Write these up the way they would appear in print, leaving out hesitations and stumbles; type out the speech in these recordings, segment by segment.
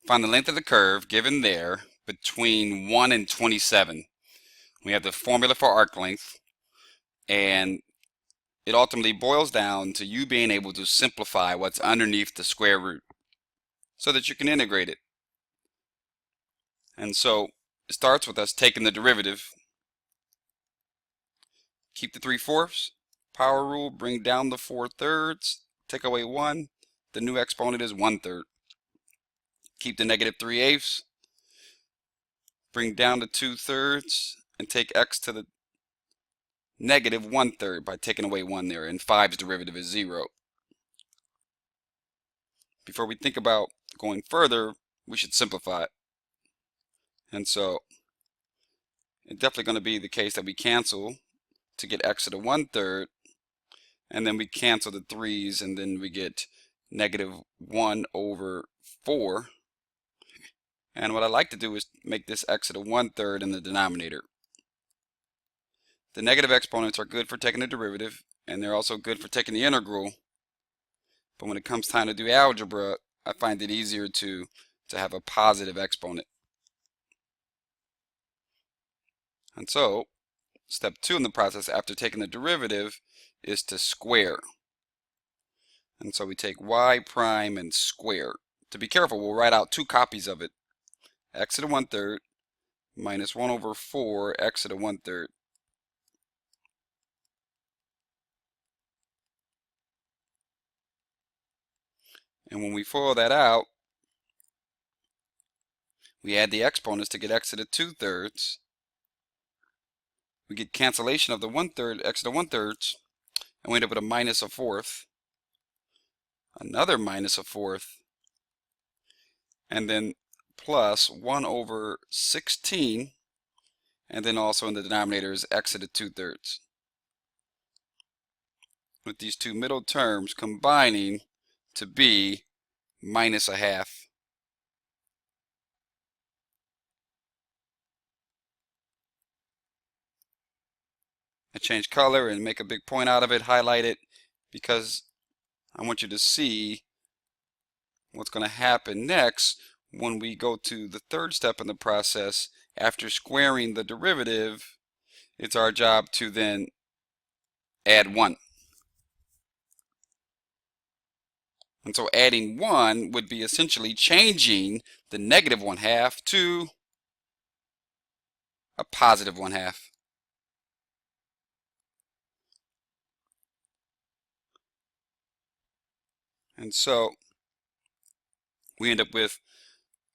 Find the length of the curve given there between 1 and 27. We have the formula for arc length, and it ultimately boils down to you being able to simplify what's underneath the square root so that you can integrate it. And so it starts with us taking the derivative. Keep the 3/4. Power rule, bring down the 4/3. Take away 1. The new exponent is 1/3. Keep the negative 3/8. Bring down the 2/3 and take x to the negative 1/3 by taking away 1 there, and 5's derivative is 0. Before we think about going further, we should simplify it. And so it's definitely going to be the case that we cancel to get x to the 1/3, and then we cancel the 3's, and then we get negative 1/4. And what I like to do is make this x to the 1/3 in the denominator. The negative exponents are good for taking the derivative, and they're also good for taking the integral. But when it comes time to do algebra, I find it easier to have a positive exponent. And so, step 2 in the process after taking the derivative is to square. And so we take y prime and square. To be careful, we'll write out 2 copies of it. X to the 1/3 minus 1/4 x to the 1/3. And when we FOIL that out, we add the exponents to get x to the 2/3. We get cancellation of the 1/3, x to the 1/3, and we end up with a minus 1/4, another minus 1/4, and then plus 1/16, and then also in the denominator is x to the 2/3. With these two middle terms combining to be minus 1/2. I change color and make a big point out of it, highlight it, because I want you to see what's going to happen next when we go to the third step in the process. After squaring the derivative, it's our job to then add 1. And so adding 1 would be essentially changing the negative 1/2 to a positive 1/2. And so we end up with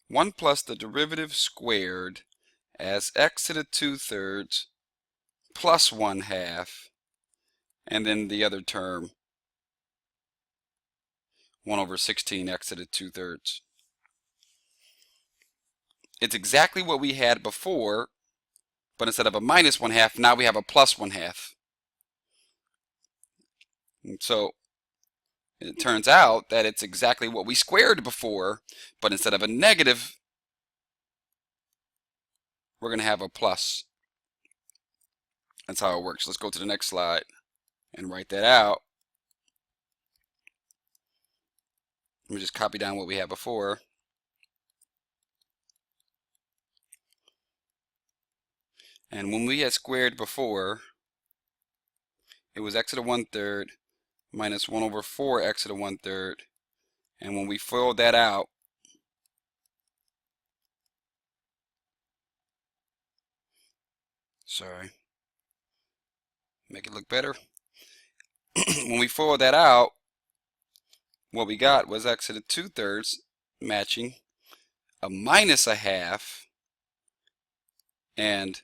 1 plus the derivative squared as x to the 2/3 plus 1/2, and then the other term 1/16 x to the 2/3. It's exactly what we had before, but instead of a minus 1/2, now we have a plus 1/2. And so it turns out that it's exactly what we squared before, but instead of a negative, we're going to have a plus. That's how it works. Let's go to the next slide and write that out. Let me just copy down what we had before. And when we had squared before, it was x to the 1/3 minus 1/4 x to the 1/3. And when we FOILed that out, sorry, make it look better. When we FOILed that out, what we got was x to the 2/3 matching a minus 1/2 and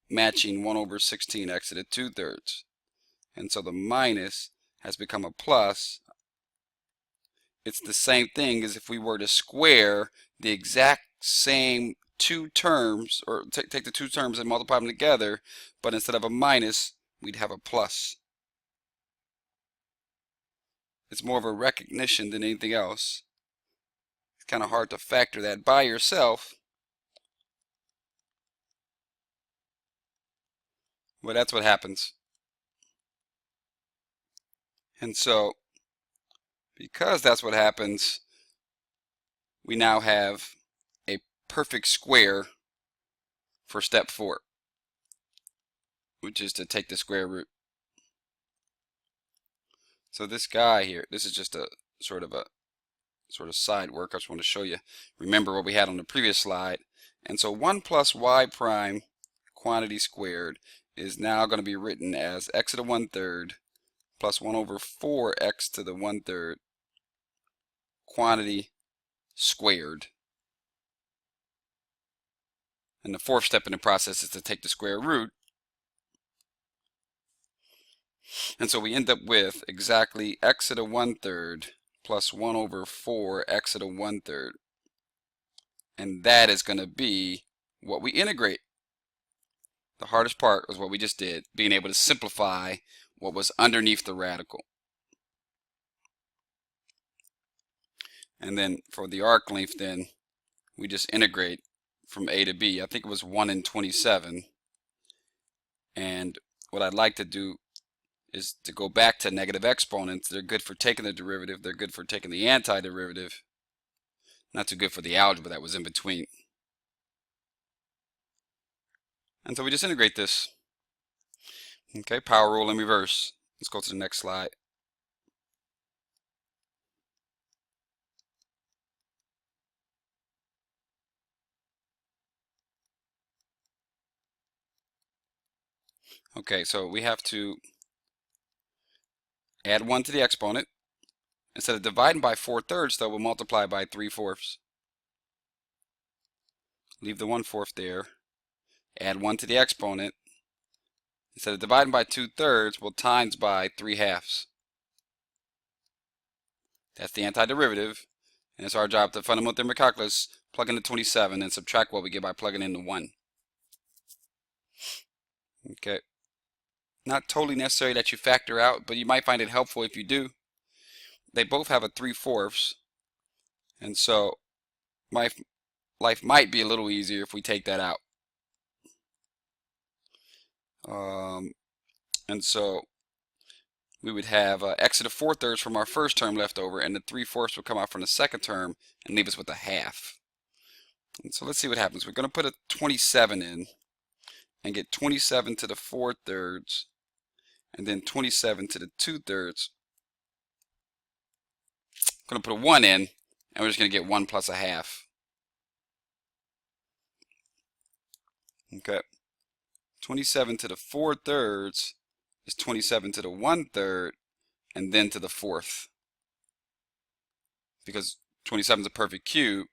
matching 1/16 x to the 2/3. And so the minus has become a plus. It's the same thing as if we were to square the exact same 2 terms, or take the 2 terms and multiply them together, but instead of a minus, we'd have a plus. It's more of a recognition than anything else. It's kind of hard to factor that by yourself, but that's what happens. And so, because that's what happens, we now have a perfect square for step 4, which is to take the square root. So this guy here, this is just a sort of side work. I just want to show you. Remember what we had on the previous slide. And so 1 plus y prime quantity squared is now going to be written as x to the 1/3 plus 1 over 4x to the 1/3 quantity squared. And the fourth step in the process is to take the square root. And so we end up with exactly x to the 1/3 plus 1 over 4x to the 1/3. And that is going to be what we integrate. The hardest part was what we just did, being able to simplify what was underneath the radical. And then for the arc length, then we just integrate from a to b. I think it was 1 in 27. And what I'd like to do is to go back to negative exponents. They're good for taking the derivative. They're good for taking the antiderivative. Not too good for the algebra that was in between. And so we just integrate this. Okay, power rule in reverse. Let's go to the next slide. Okay, so we have to add 1 to the exponent. Instead of dividing by 4/3, though, we'll multiply by 3/4. Leave the 1/4 there. Add 1 to the exponent. Instead of dividing by 2/3, we'll times by 3/2. That's the antiderivative. And it's our job to fundamental theorem of calculus, plug in the 27, and subtract what we get by plugging in the 1. Okay. Not totally necessary that you factor out, but you might find it helpful if you do. They both have a 3/4, and so my life might be a little easier if we take that out. And so we would have x to the 4/3 from our first term left over, and the 3/4 would come out from the second term and leave us with a half. And so let's see what happens. We're going to put a 27 in and get 27 to the 4/3 and then 27 to the 2/3. I'm going to put a 1 in, and we're just going to get 1 plus a half. Okay. 27 to the 4/3 is 27 to the 1/3 and then to the 4th. Because 27 is a perfect cube,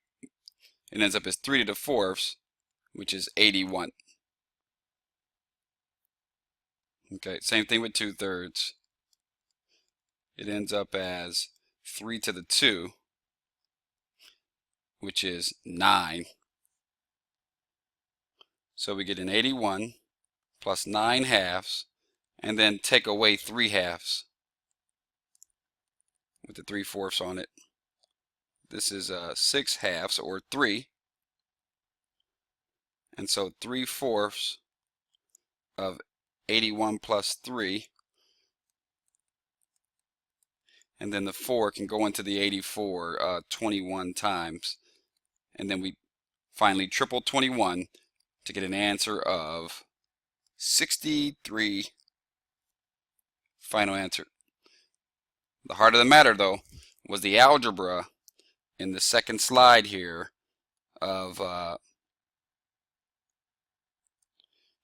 it ends up as 3 to the 4th, which is 81. Okay, same thing with 2/3. It ends up as 3 to the 2, which is 9. So we get an 81 plus 9/2, and then take away 3/2 with the 3/4 on it. This is 6/2 or 3. And so 3/4 of 81 plus 3. And then the 4 can go into the 84 21 times. And then we finally triple 21 to get an answer of 63. Final answer. The heart of the matter, though, was the algebra in the second slide here of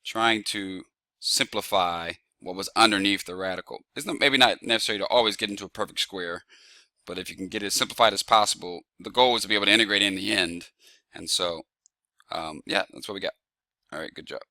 trying to simplify what was underneath the radical. It's maybe not necessary to always get into a perfect square, but if you can get it as simplified as possible, the goal is to be able to integrate in the end. And so, yeah, that's what we got. All right, good job.